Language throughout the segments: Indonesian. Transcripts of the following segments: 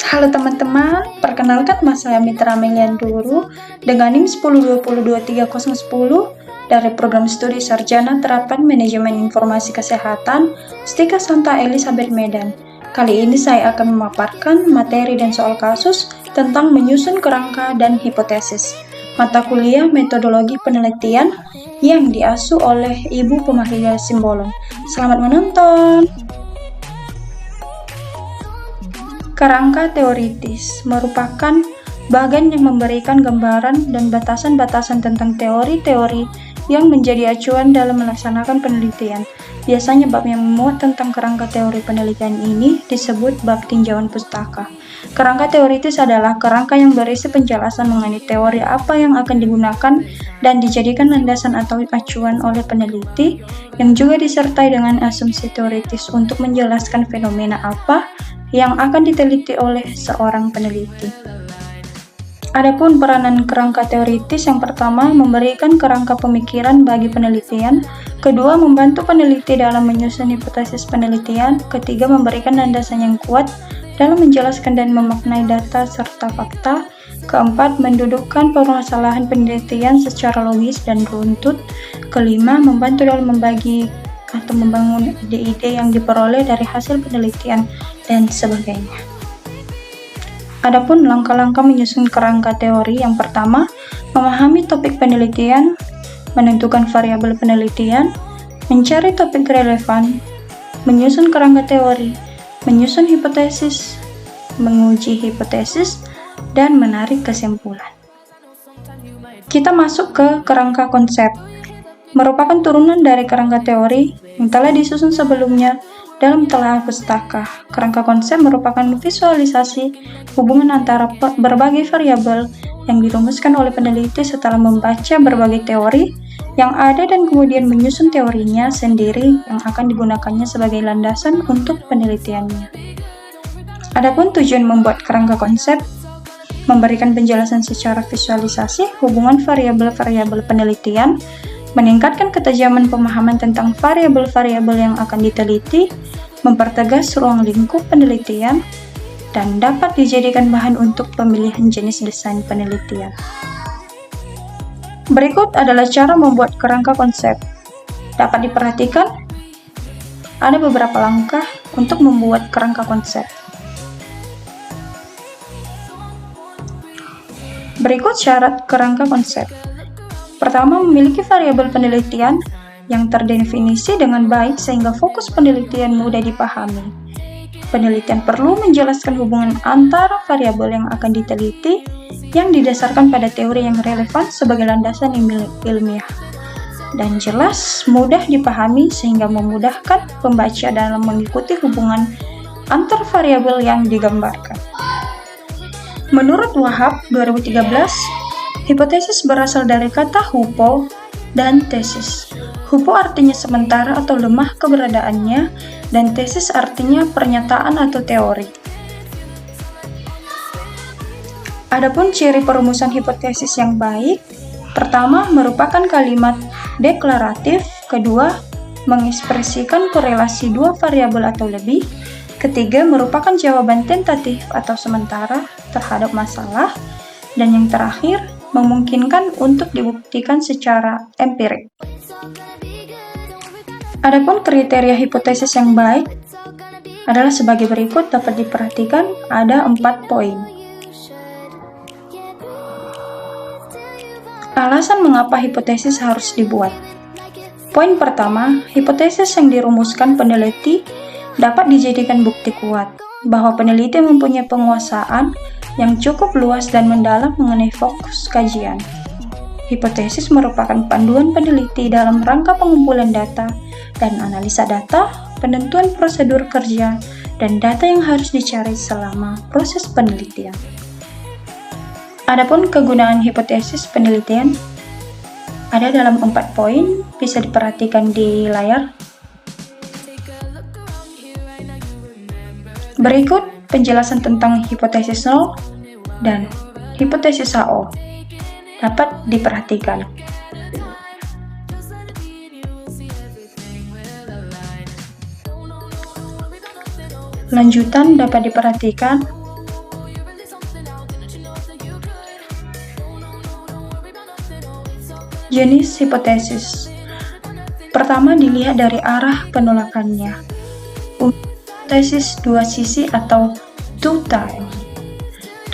Halo teman-teman, perkenalkan saya Mitra Melian Duru dengan NIM 1020230010 dari Program Studi Sarjana Terapan Manajemen Informasi Kesehatan Stika Santa Elizabeth Medan. Kali ini saya akan memaparkan materi dan soal kasus tentang menyusun kerangka dan hipotesis. Mata kuliah metodologi penelitian yang diasuh oleh Ibu Pemahlia Simbolon. Selamat menonton! Kerangka teoritis merupakan bagian yang memberikan gambaran dan batasan-batasan tentang teori-teori yang menjadi acuan dalam melaksanakan penelitian. Biasanya bab yang memuat tentang kerangka teori penelitian ini disebut bab tinjauan pustaka. Kerangka teoritis adalah kerangka yang berisi penjelasan mengenai teori apa yang akan digunakan dan dijadikan landasan atau acuan oleh peneliti, yang juga disertai dengan asumsi teoritis untuk menjelaskan fenomena apa yang akan diteliti oleh seorang peneliti. Adapun peranan kerangka teoritis, yang pertama, memberikan kerangka pemikiran bagi penelitian, kedua, membantu peneliti dalam menyusun hipotesis penelitian, ketiga, memberikan landasan yang kuat dalam menjelaskan dan memaknai data serta fakta, keempat, mendudukkan permasalahan penelitian secara logis dan runtut, kelima, membantu dalam membagi atau membangun ide-ide yang diperoleh dari hasil penelitian, dan sebagainya. Adapun langkah-langkah menyusun kerangka teori, yang pertama, memahami topik penelitian, menentukan variabel penelitian, mencari topik relevan, menyusun kerangka teori, menyusun hipotesis, menguji hipotesis, dan menarik kesimpulan. Kita masuk ke kerangka konsep. Merupakan turunan dari kerangka teori yang telah disusun sebelumnya dalam telaah pustaka. Kerangka konsep merupakan visualisasi hubungan antara berbagai variabel yang dirumuskan oleh peneliti setelah membaca berbagai teori yang ada dan kemudian menyusun teorinya sendiri yang akan digunakannya sebagai landasan untuk penelitiannya. Adapun tujuan membuat kerangka konsep, memberikan penjelasan secara visualisasi hubungan variabel-variabel penelitian, meningkatkan ketajaman pemahaman tentang variabel-variabel yang akan diteliti, mempertegas ruang lingkup penelitian, dan dapat dijadikan bahan untuk pemilihan jenis desain penelitian. Berikut adalah cara membuat kerangka konsep. Dapat diperhatikan, ada beberapa langkah untuk membuat kerangka konsep. Berikut syarat kerangka konsep. Pertama, memiliki variabel penelitian yang terdefinisi dengan baik sehingga fokus penelitian mudah dipahami. Penelitian perlu menjelaskan hubungan antara variabel yang akan diteliti yang didasarkan pada teori yang relevan sebagai landasan ilmiah, dan jelas, mudah dipahami sehingga memudahkan pembaca dalam mengikuti hubungan antar variabel yang digambarkan. Menurut Wahab 2013, hipotesis berasal dari kata hupo dan tesis. Hupo artinya sementara atau lemah keberadaannya, dan tesis artinya pernyataan atau teori. Adapun ciri perumusan hipotesis yang baik, pertama, merupakan kalimat deklaratif, kedua, mengekspresikan korelasi dua variabel atau lebih, ketiga, merupakan jawaban tentatif atau sementara terhadap masalah, dan yang terakhir, memungkinkan untuk dibuktikan secara empirik. Adapun kriteria hipotesis yang baik adalah sebagai berikut, dapat diperhatikan ada 4 poin. Alasan mengapa hipotesis harus dibuat. Poin pertama, hipotesis yang dirumuskan peneliti dapat dijadikan bukti kuat bahwa peneliti mempunyai penguasaan yang cukup luas dan mendalam mengenai fokus kajian. Hipotesis merupakan panduan peneliti dalam rangka pengumpulan data dan analisa data, penentuan prosedur kerja, dan data yang harus dicari selama proses penelitian. Adapun kegunaan hipotesis penelitian ada dalam 4 poin, bisa diperhatikan di layar. Berikut penjelasan tentang hipotesis nol dan hipotesis HO. Dapat diperhatikan. Lanjutan dapat diperhatikan jenis hipotesis. Pertama, dilihat dari arah penolakannya. Hipotesis dua sisi atau two-tail.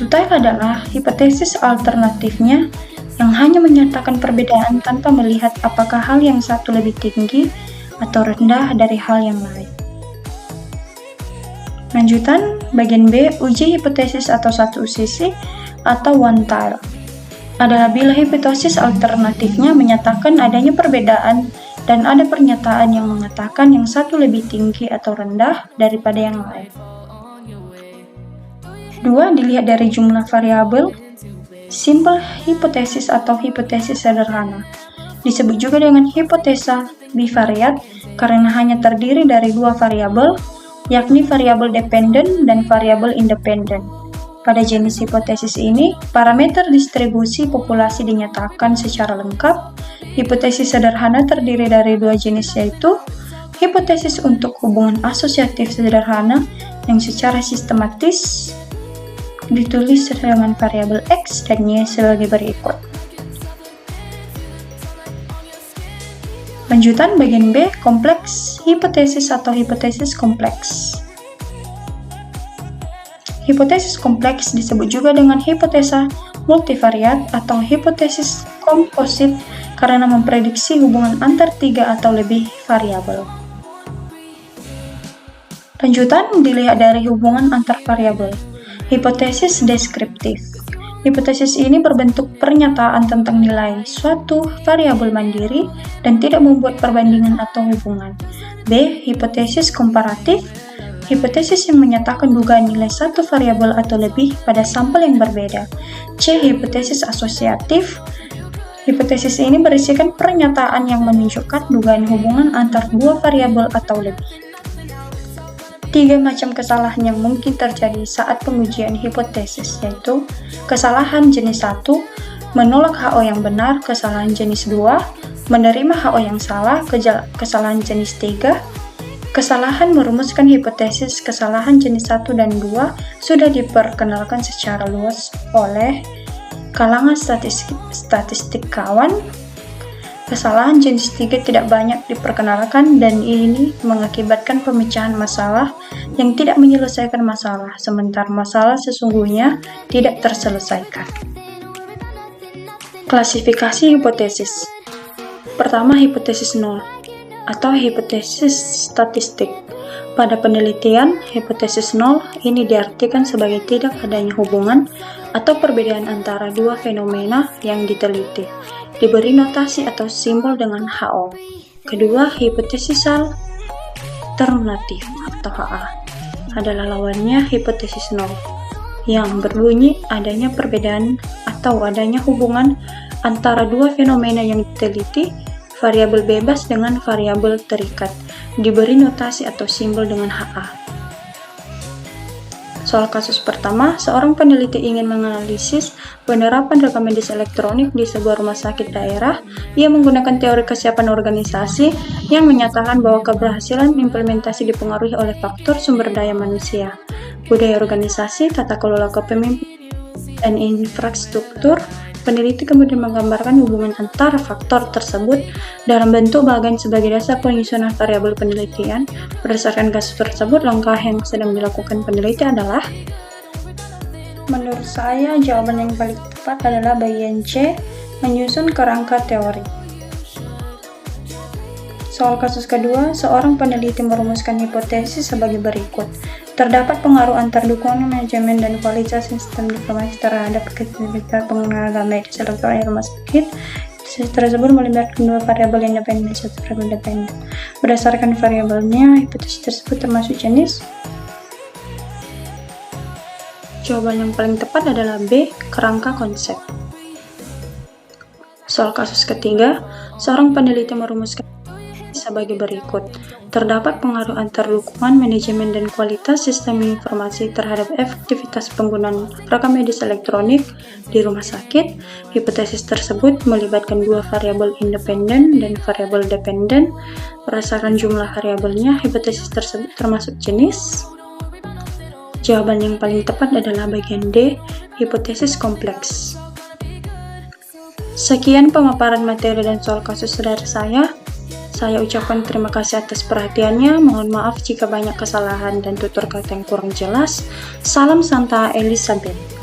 Two-tail adalah hipotesis alternatifnya yang hanya menyatakan perbedaan tanpa melihat apakah hal yang satu lebih tinggi atau rendah dari hal yang lain. Lanjutan, bagian B, uji hipotesis atau satu sisi atau one-tail. Adalah bila hipotesis alternatifnya menyatakan adanya perbedaan dan ada pernyataan yang mengatakan yang satu lebih tinggi atau rendah daripada yang lain. Dua, dilihat dari jumlah variabel. Simple hipotesis atau hipotesis sederhana. Disebut juga dengan hipotesa bivariat karena hanya terdiri dari dua variabel, yakni variabel dependen dan variabel independen. Pada jenis hipotesis ini, parameter distribusi populasi dinyatakan secara lengkap. Hipotesis sederhana terdiri dari dua jenis, yaitu hipotesis untuk hubungan asosiatif sederhana yang secara sistematis ditulis dengan variabel X dan Y sebagai berikut. Lanjutan bagian B, kompleks hipotesis atau hipotesis kompleks. Hipotesis kompleks disebut juga dengan hipotesa multivariat atau hipotesis komposit karena memprediksi hubungan antar tiga atau lebih variabel. Lanjutan dilihat dari hubungan antar variabel. Hipotesis deskriptif. Hipotesis ini berbentuk pernyataan tentang nilai suatu variabel mandiri dan tidak membuat perbandingan atau hubungan. B. Hipotesis komparatif. Hipotesis yang menyatakan dugaan nilai satu variabel atau lebih pada sampel yang berbeda. C. Hipotesis asosiatif. Hipotesis ini berisikan pernyataan yang menunjukkan dugaan hubungan antar dua variabel atau lebih. 3 macam kesalahan yang mungkin terjadi saat pengujian hipotesis, yaitu kesalahan jenis 1, menolak HO yang benar, kesalahan jenis 2, menerima HO yang salah, kesalahan jenis 3, kesalahan merumuskan hipotesis. Kesalahan jenis 1 dan 2 sudah diperkenalkan secara luas oleh kalangan statistikawan. Kesalahan jenis 3 tidak banyak diperkenalkan dan ini mengakibatkan pemecahan masalah yang tidak menyelesaikan masalah, sementara masalah sesungguhnya tidak terselesaikan. Klasifikasi hipotesis. Pertama, hipotesis nol atau hipotesis statistik. Pada penelitian, hipotesis nol ini diartikan sebagai tidak adanya hubungan atau perbedaan antara dua fenomena yang diteliti, diberi notasi atau simbol dengan HO. Kedua, hipotesis alternatif atau HA adalah lawannya hipotesis nol, yang berbunyi adanya perbedaan atau adanya hubungan antara dua fenomena yang diteliti, variabel bebas dengan variabel terikat, diberi notasi atau simbol dengan HA. Soal kasus pertama, seorang peneliti ingin menganalisis penerapan rekam medis elektronik di sebuah rumah sakit daerah. Ia menggunakan teori kesiapan organisasi yang menyatakan bahwa keberhasilan implementasi dipengaruhi oleh faktor sumber daya manusia, budaya organisasi, tata kelola kepemimpinan, dan infrastruktur. Peneliti kemudian menggambarkan hubungan antara faktor tersebut dalam bentuk bagian sebagai dasar penyusunan variabel penelitian. Berdasarkan kasus tersebut, langkah yang sedang dilakukan peneliti adalah, menurut saya jawaban yang paling tepat adalah bagian C, menyusun kerangka teori. Soal kasus kedua, seorang peneliti merumuskan hipotesis sebagai berikut. Terdapat pengaruh antar dukungan manajemen dan kualitas sistem informasi terhadap aktivitas pengguna medis elektronik rumah sakit. Tersebut melibatkan dua variabel independen dan satu variabel dependen. Berdasarkan variabelnya, hipotesis tersebut termasuk jenis. Jawaban yang paling tepat adalah B, kerangka konsep. Soal kasus ketiga, seorang peneliti merumuskan sebagai berikut. Terdapat pengaruh antar dukungan manajemen dan kualitas sistem informasi terhadap efektivitas penggunaan rekam medis elektronik di rumah sakit. Hipotesis tersebut melibatkan dua variabel independen dan variabel dependen. Berdasarkan jumlah variabelnya, hipotesis tersebut termasuk jenis. Jawaban yang paling tepat adalah bagian D, hipotesis kompleks. Sekian pemaparan materi dan soal kasus dari saya. Saya ucapkan terima kasih atas perhatiannya. Mohon maaf jika banyak kesalahan dan tutur kata yang kurang jelas. Salam Santa Elizabeth.